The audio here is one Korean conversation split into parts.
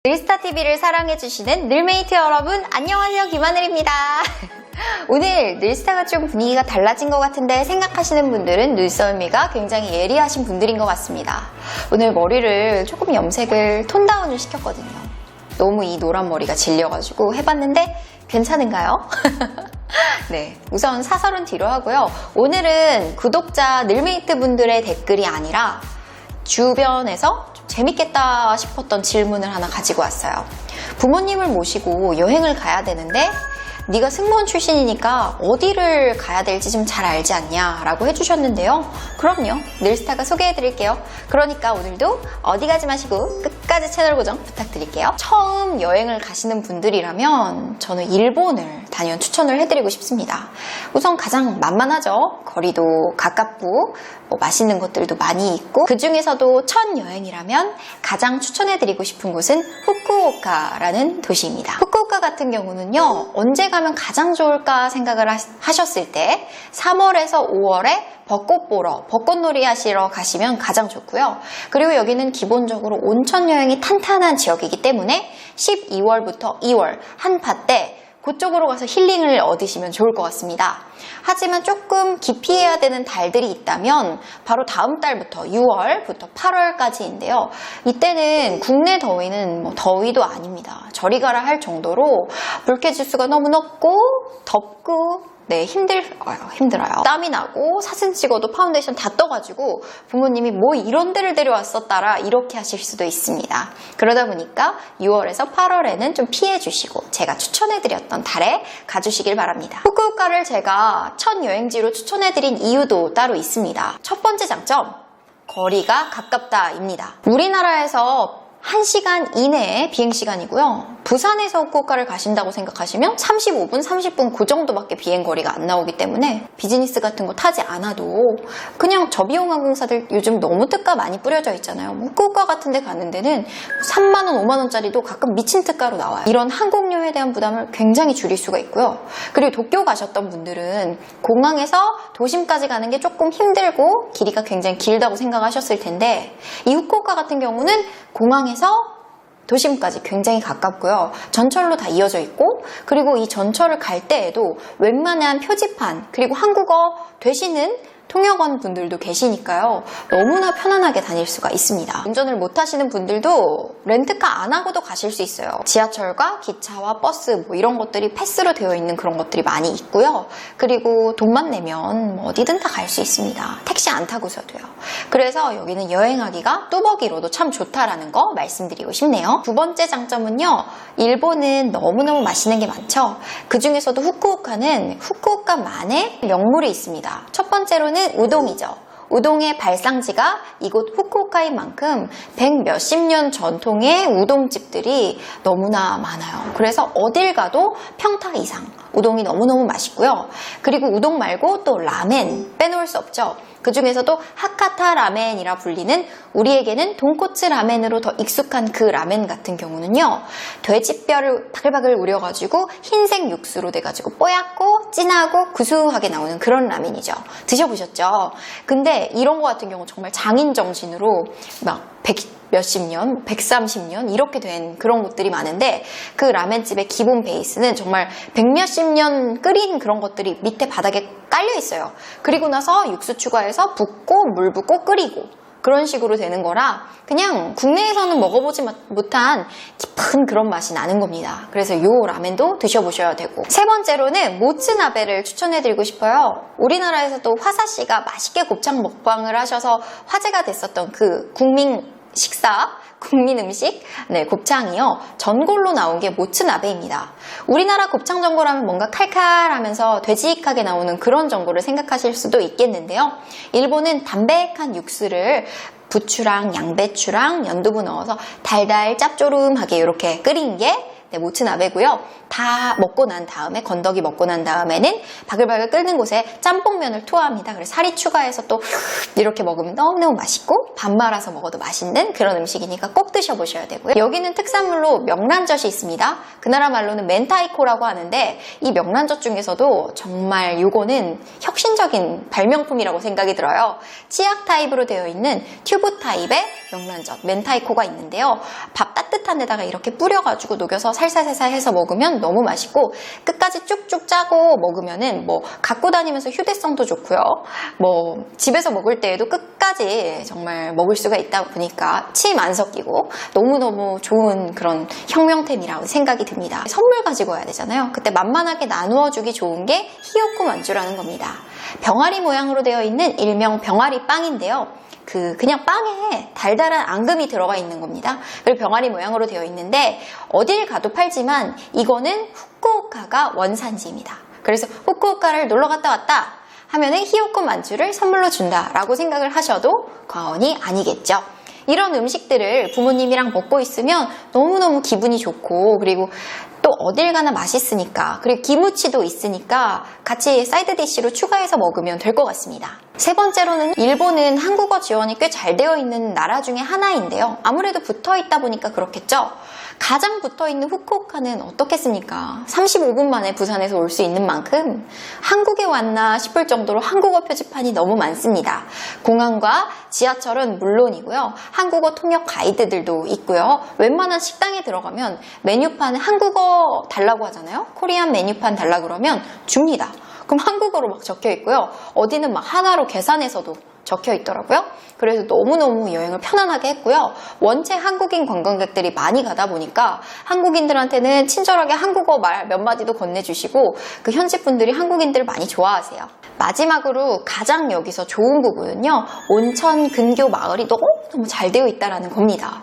늘스타TV를 사랑해주시는 늘메이트 여러분, 안녕하세요. 김하늘입니다. 오늘 늘스타가 좀 분위기가 달라진 것 같은데 생각하시는 분들은 눈썰미가 굉장히 예리하신 분들인 것 같습니다. 오늘 머리를 조금 염색을 톤다운을 시켰거든요. 너무 이 노란 머리가 질려가지고 해봤는데 괜찮은가요? 네, 우선 사설은 뒤로 하고요. 오늘은 구독자 늘메이트 분들의 댓글이 아니라 주변에서 좀 재밌겠다 싶었던 질문을 하나 가지고 왔어요. 부모님을 모시고 여행을 가야 되는데 네가 승무원 출신이니까 어디를 가야 될지 좀 잘 알지 않냐 라고 해주셨는데요. 그럼요, 늘스타가 소개해드릴게요. 그러니까 오늘도 어디 가지 마시고 끝까지 채널 고정 부탁드릴게요. 처음 여행을 가시는 분들이라면 저는 일본을 단연 추천을 해드리고 싶습니다. 우선 가장 만만하죠. 거리도 가깝고 맛있는 것들도 많이 있고, 그 중에서도 첫 여행이라면 가장 추천해드리고 싶은 곳은 후쿠오카라는 도시입니다. 후쿠오카 같은 경우는요, 언제 가면 가장 좋을까 생각을 하셨을 때 3월에서 5월에 벚꽃 보러, 벚꽃놀이 하시러 가시면 가장 좋고요. 그리고 여기는 기본적으로 온천 여행이 탄탄한 지역이기 때문에 12월부터 2월 한파때 그쪽으로 가서 힐링을 얻으시면 좋을 것 같습니다. 하지만 조금 기피해야 되는 달들이 있다면 바로 다음 달부터 6월부터 8월까지인데요. 이때는 국내 더위는 더위도 아닙니다. 저리 가라 할 정도로 불쾌지수가 너무 높고 덥고 힘들어요. 땀이 나고 사진 찍어도 파운데이션 다 떠가지고 부모님이 뭐 이런 데를 데려왔었다라 이렇게 하실 수도 있습니다. 그러다 보니까 6월에서 8월에는 좀 피해주시고 제가 추천해드렸던 달에 가주시길 바랍니다. 후쿠오카를 제가 첫 여행지로 추천해드린 이유도 따로 있습니다. 첫 번째 장점, 거리가 가깝다입니다. 우리나라에서 1시간 이내의 비행시간이고요. 부산에서 후쿠오카를 가신다고 생각하시면 35분, 30분 그 정도밖에 비행거리가 안 나오기 때문에 비즈니스 같은 거 타지 않아도 그냥 저비용 항공사들 요즘 너무 특가 많이 뿌려져 있잖아요. 후쿠오카 같은 데 가는 데는 3만원, 5만원짜리도 가끔 미친 특가로 나와요. 이런 항공료에 대한 부담을 굉장히 줄일 수가 있고요. 그리고 도쿄 가셨던 분들은 공항에서 도심까지 가는 게 조금 힘들고 길이가 굉장히 길다고 생각하셨을 텐데, 이 후쿠오카 같은 경우는 공항에서 도심까지 굉장히 가깝고요. 전철로 다 이어져 있고, 그리고 이 전철을 갈 때에도 웬만한 표지판 그리고 한국어 되시는 통역원 분들도 계시니까요. 너무나 편안하게 다닐 수가 있습니다. 운전을 못 하시는 분들도 렌트카 안 하고도 가실 수 있어요. 지하철과 기차와 버스 이런 것들이 패스로 되어 있는 그런 것들이 많이 있고요. 그리고 돈만 내면 어디든 다 갈 수 있습니다. 택시 안 타고서도요. 그래서 여기는 여행하기가 뚜벅이로도 참 좋다라는 거 말씀드리고 싶네요. 두 번째 장점은요, 일본은 너무너무 맛있는 게 많죠. 그 중에서도 후쿠오카는 후쿠오카만의 명물이 있습니다. 첫 번째로는 우동이죠. 우동의 발상지가 이곳 후쿠오카인 만큼 100몇십 년 전통의 우동집들이 너무나 많아요. 그래서 어딜 가도 평타 이상 우동이 너무너무 맛있고요. 그리고 우동 말고 또 라멘 빼놓을 수 없죠. 그 중에서도 하카타 라멘이라 불리는, 우리에게는 돈코츠 라멘으로 더 익숙한 그 라멘 같은 경우는요, 돼지뼈를 바글바글 우려가지고 흰색 육수로 돼가지고 뽀얗고 진하고 구수하게 나오는 그런 라멘이죠. 드셔보셨죠? 근데 이런 거 같은 경우 정말 장인 정신으로 막 몇십 년, 130년 이렇게 된 그런 곳들이 많은데, 그 라멘집의 기본 베이스는 정말 100몇십 년 끓인 그런 것들이 밑에 바닥에 깔려 있어요. 그리고 나서 육수 추가해서 붓고 물 붓고 끓이고 그런 식으로 되는 거라 그냥 국내에서는 먹어보지 못한 깊은 그런 맛이 나는 겁니다. 그래서 이 라멘도 드셔보셔야 되고, 세 번째로는 모츠나베를 추천해드리고 싶어요. 우리나라에서도 화사씨가 맛있게 곱창 먹방을 하셔서 화제가 됐었던 그 국민 음식, 곱창이요. 전골로 나온 게 모츠나베입니다. 우리나라 곱창 전골하면 뭔가 칼칼하면서 되직하게 나오는 그런 전골을 생각하실 수도 있겠는데요. 일본은 담백한 육수를 부추랑 양배추랑 연두부 넣어서 달달 짭조름하게 이렇게 끓인 게 모츠나베고요. 다 먹고 난 다음에, 건더기 먹고 난 다음에는 바글바글 끓는 곳에 짬뽕면을 투하합니다. 그래서 사리 추가해서 또 이렇게 먹으면 너무너무 맛있고 밥 말아서 먹어도 맛있는 그런 음식이니까 꼭 드셔보셔야 되고요. 여기는 특산물로 명란젓이 있습니다. 그 나라 말로는 멘타이코라고 하는데, 이 명란젓 중에서도 정말 이거는 혁신적인 발명품이라고 생각이 들어요. 치약 타입으로 되어 있는 튜브 타입의 명란젓, 멘타이코가 있는데요. 밥 따뜻 따뜻한 데다가 이렇게 뿌려가지고 녹여서 살살살살 해서 먹으면 너무 맛있고, 끝까지 쭉쭉 짜고 먹으면은 뭐 갖고 다니면서 휴대성도 좋고요. 뭐 집에서 먹을 때에도 끝까지 정말 먹을 수가 있다 보니까 침 안 섞이고 너무너무 좋은 그런 혁명템이라고 생각이 듭니다. 선물 가지고 와야 되잖아요. 그때 만만하게 나누어 주기 좋은 게 히요코 만주라는 겁니다. 병아리 모양으로 되어 있는 일명 병아리 빵인데요. 그냥 빵에 달달한 앙금이 들어가 있는 겁니다. 그리고 병아리 모양으로 되어 있는데 어딜 가도 팔지만 이거는 후쿠오카가 원산지입니다. 그래서 후쿠오카를 놀러 갔다 왔다 하면은 히요코 만주를 선물로 준다라고 생각을 하셔도 과언이 아니겠죠. 이런 음식들을 부모님이랑 먹고 있으면 너무너무 기분이 좋고, 그리고 또 어딜 가나 맛있으니까, 그리고 기무치도 있으니까 같이 사이드 디쉬로 추가해서 먹으면 될 것 같습니다. 세 번째로는 일본은 한국어 지원이 꽤 잘 되어 있는 나라 중에 하나인데요. 아무래도 붙어 있다 보니까 그렇겠죠. 가장 붙어 있는 후쿠오카는 어떻겠습니까? 35분 만에 부산에서 올 수 있는 만큼 한국에 왔나 싶을 정도로 한국어 표지판이 너무 많습니다. 공항과 지하철은 물론이고요. 한국어 통역 가이드들도 있고요. 웬만한 식당에 들어가면 메뉴판에 한국어 달라고 하잖아요. 코리안 메뉴판 달라고 그러면 줍니다. 그럼 한국어로 막 적혀 있고요. 어디는 막 하나로 계산해서도 적혀 있더라고요. 그래서 너무너무 여행을 편안하게 했고요. 원체 한국인 관광객들이 많이 가다 보니까 한국인들한테는 친절하게 한국어 말 몇 마디도 건네주시고, 그 현지 분들이 한국인들을 많이 좋아하세요. 마지막으로 가장 여기서 좋은 부분은요, 온천 근교 마을이 너무 잘 되어 있다는 겁니다.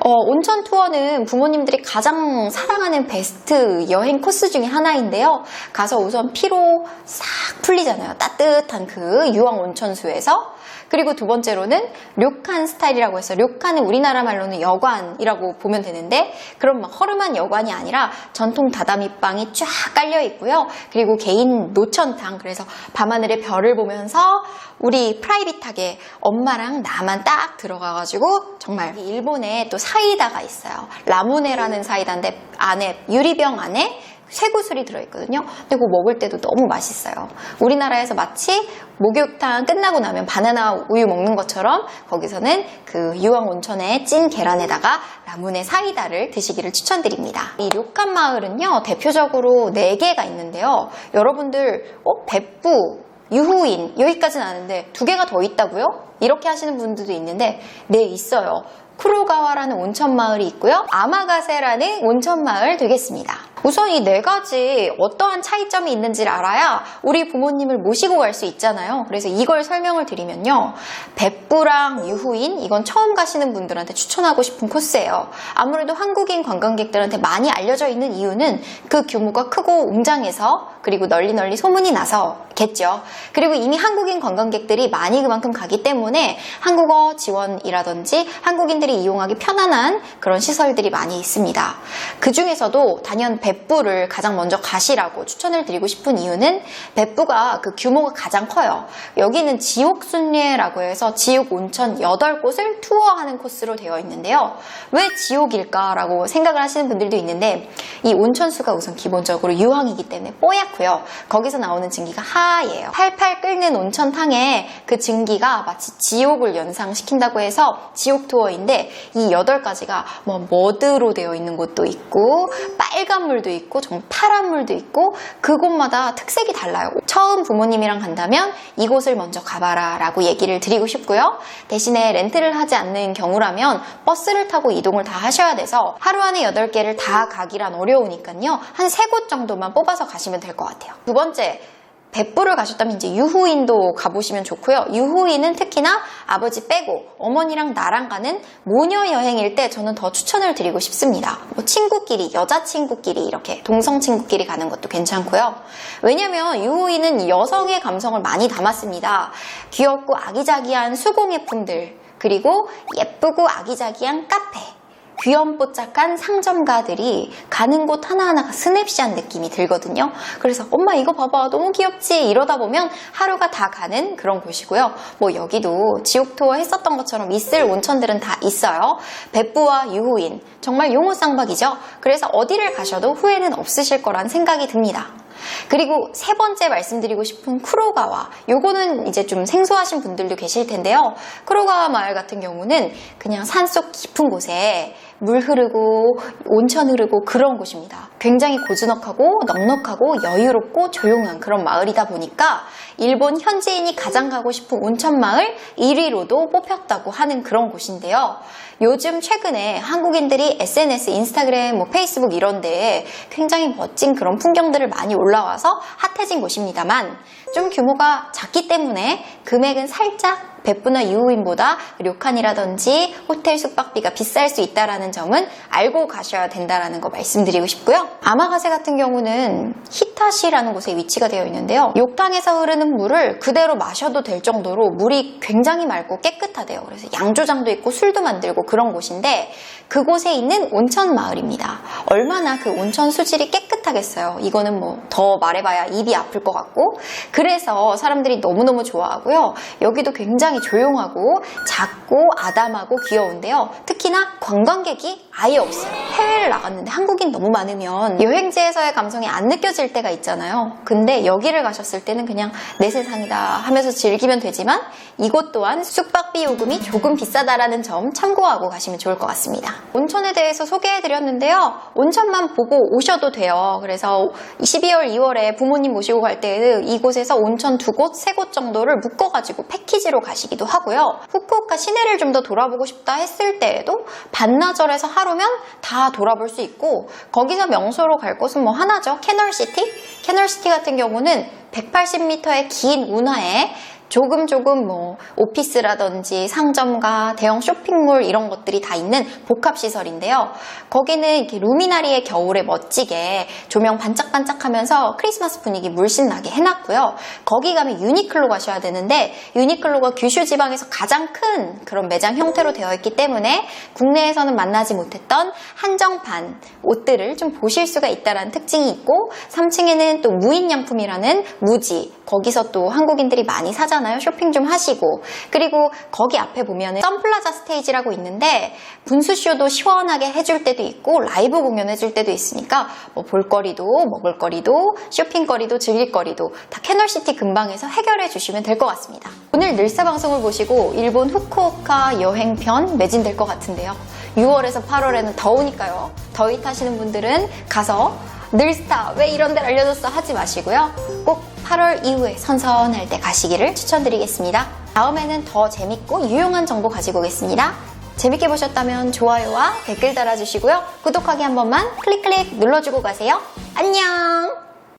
온천 투어는 부모님들이 가장 사랑하는 베스트 여행 코스 중에 하나인데요. 가서 우선 피로 싹 풀리잖아요. 따뜻한 그 유황 온천수에서. 그리고 두 번째로는 료칸 스타일이라고 해서, 료칸은 우리나라 말로는 여관이라고 보면 되는데, 그런 막 허름한 여관이 아니라 전통 다다미방이 쫙 깔려 있고요. 그리고 개인 노천탕, 그래서 밤하늘의 별을 보면서 우리 프라이빗하게 엄마랑 나만 딱 들어가가지고, 정말 일본에 또 사이다가 있어요. 라무네라는 사이다인데 안에 유리병 안에 쇠구슬이 들어있거든요. 근데 그거 먹을 때도 너무 맛있어요. 우리나라에서 마치 목욕탕 끝나고 나면 바나나 우유 먹는 것처럼 거기서는 그 유황 온천에 찐 계란에다가 라무네 사이다를 드시기를 추천드립니다. 이 료칸 마을은요, 대표적으로 4개가 있는데요. 여러분들別府, 유후인 여기까지는 아는데 2개가 더 있다고요? 이렇게 하시는 분들도 있는데, 네, 있어요. 쿠로가와라는 온천마을이 있고요. 아마가세라는 온천마을 되겠습니다. 우선 이 4가지 어떠한 차이점이 있는지를 알아야 우리 부모님을 모시고 갈 수 있잖아요. 그래서 이걸 설명을 드리면요.別府랑 유후인, 이건 처음 가시는 분들한테 추천하고 싶은 코스예요. 아무래도 한국인 관광객들한테 많이 알려져 있는 이유는 그 규모가 크고 웅장해서, 그리고 널리 소문이 나서겠죠. 그리고 이미 한국인 관광객들이 많이 그만큼 가기 때문에 한국어 지원이라든지 한국인들이 이용하기 편안한 그런 시설들이 많이 있습니다. 그 중에서도 단연別府를 가장 먼저 가시라고 추천을 드리고 싶은 이유는,別府가 그 규모가 가장 커요. 여기는 지옥순례라고 해서 지옥 온천 8곳을 투어하는 코스로 되어 있는데요. 왜 지옥일까라고 생각을 하시는 분들도 있는데, 이 온천수가 우선 기본적으로 유황이기 때문에 뽀얗고요. 거기서 나오는 증기가 하얘요. 팔팔 끓는 온천탕에 그 증기가 마치 지옥을 연상시킨다고 해서 지옥 투어인데, 이 8가지가 뭐 머드로 되어 있는 곳도 있고 빨간 물도 있고 정말 파란 물도 있고, 그곳마다 특색이 달라요. 처음 부모님이랑 간다면 이곳을 먼저 가봐라 라고 얘기를 드리고 싶고요. 대신에 렌트를 하지 않는 경우라면 버스를 타고 이동을 다 하셔야 돼서 하루 안에 8개를 다 가기란 어려우니까요. 한 3곳 정도만 뽑아서 가시면 될 것 같아요. 두 번째,別府를 가셨다면 이제 유후인도 가보시면 좋고요. 유후인은 특히나 아버지 빼고 어머니랑 나랑 가는 모녀 여행일 때 저는 더 추천을 드리고 싶습니다. 뭐 친구끼리, 여자친구끼리, 이렇게 동성친구끼리 가는 것도 괜찮고요. 왜냐면 유후인은 여성의 감성을 많이 담았습니다. 귀엽고 아기자기한 수공예품들, 그리고 예쁘고 아기자기한 카페, 귀염뽀짝한 상점가들이 가는 곳 하나하나가 스냅시한 느낌이 들거든요. 그래서 엄마 이거 봐봐 너무 귀엽지, 이러다 보면 하루가 다 가는 그런 곳이고요. 뭐 여기도 지옥 투어 했었던 것처럼 있을 온천들은 다 있어요.別府와 유후인, 정말 용호쌍박이죠. 그래서 어디를 가셔도 후회는 없으실 거란 생각이 듭니다. 그리고 세 번째 말씀드리고 싶은 쿠로가와, 요거는 이제 좀 생소하신 분들도 계실 텐데요. 쿠로가와 마을 같은 경우는 그냥 산속 깊은 곳에 물 흐르고 온천 흐르고 그런 곳입니다. 굉장히 고즈넉하고 넉넉하고 여유롭고 조용한 그런 마을이다 보니까 일본 현지인이 가장 가고 싶은 온천 마을 1위로도 뽑혔다고 하는 그런 곳인데요. 요즘 최근에 한국인들이 SNS, 인스타그램, 페이스북 이런 데에 굉장히 멋진 그런 풍경들을 많이 올라와서 핫해진 곳입니다만 좀 규모가 작기 때문에 금액은 살짝 베푸나 이후인보다 료칸이라든지 호텔 숙박비가 비쌀 수 있다는 점은 알고 가셔야 된다는 거 말씀드리고 싶고요. 아마가세 같은 경우는 히타시라는 곳에 위치가 되어 있는데요. 욕탕에서 흐르는 물을 그대로 마셔도 될 정도로 물이 굉장히 맑고 깨끗하대요. 그래서 양조장도 있고 술도 만들고 그런 곳인데 그곳에 있는 온천 마을입니다. 얼마나 그 온천 수질이 깨끗하겠어요. 이거는 더 말해봐야 입이 아플 것 같고 그래서 사람들이 너무너무 좋아하고요. 여기도 굉장히 조용하고 작고 아담하고 귀여운데요. 특히나 관광객이 아예 없어요. 해외를 나갔는데 한국인 너무 많으면 여행지에서의 감성이 안 느껴질 때가 있잖아요. 근데 여기를 가셨을 때는 그냥 내 세상이다 하면서 즐기면 되지만 이곳 또한 숙박비 요금이 조금 비싸다라는 점 참고하고 가시면 좋을 것 같습니다. 온천에 대해서 소개해드렸는데요. 온천만 보고 오셔도 돼요. 그래서 12월, 2월에 부모님 모시고 갈 때 이곳에서 온천 2곳, 3곳 정도를 묶어가지고 패키지로 가시기도 하고요. 후쿠오카 시내를 좀 더 돌아보고 싶다 했을 때에도 반나절에서 하루면 다 돌아볼 수 있고 거기서 명소로 갈 곳은 하나죠. 캐널시티? 캐널시티 같은 경우는 180m의 긴 운하에 조금 오피스라든지 상점과 대형 쇼핑몰 이런 것들이 다 있는 복합시설인데요. 거기는 이렇게 루미나리의 겨울에 멋지게 조명 반짝반짝하면서 크리스마스 분위기 물씬 나게 해놨고요. 거기 가면 유니클로 가셔야 되는데 유니클로가 규슈 지방에서 가장 큰 그런 매장 형태로 되어 있기 때문에 국내에서는 만나지 못했던 한정판 옷들을 좀 보실 수가 있다는 특징이 있고 3층에는 또 무인양품이라는 무지 거기서 또 한국인들이 많이 사잖아요. 쇼핑 좀 하시고 그리고 거기 앞에 보면은 선플라자 스테이지라고 있는데 분수쇼도 시원하게 해줄 때도 있고 라이브 공연 해줄 때도 있으니까 볼거리도 먹을거리도 쇼핑거리도 즐길거리도 다 캐널시티 근방에서 해결해 주시면 될 것 같습니다. 오늘 늘사 방송을 보시고 일본 후쿠오카 여행편 매진될 것 같은데요. 6월에서 8월에는 더우니까요. 더위 타시는 분들은 가서 늘스타 왜 이런 데를 알려줬어 하지 마시고요. 꼭 8월 이후에 선선할 때 가시기를 추천드리겠습니다. 다음에는 더 재밌고 유용한 정보 가지고 오겠습니다. 재밌게 보셨다면 좋아요와 댓글 달아주시고요. 구독하기 한 번만 클릭 눌러주고 가세요. 안녕!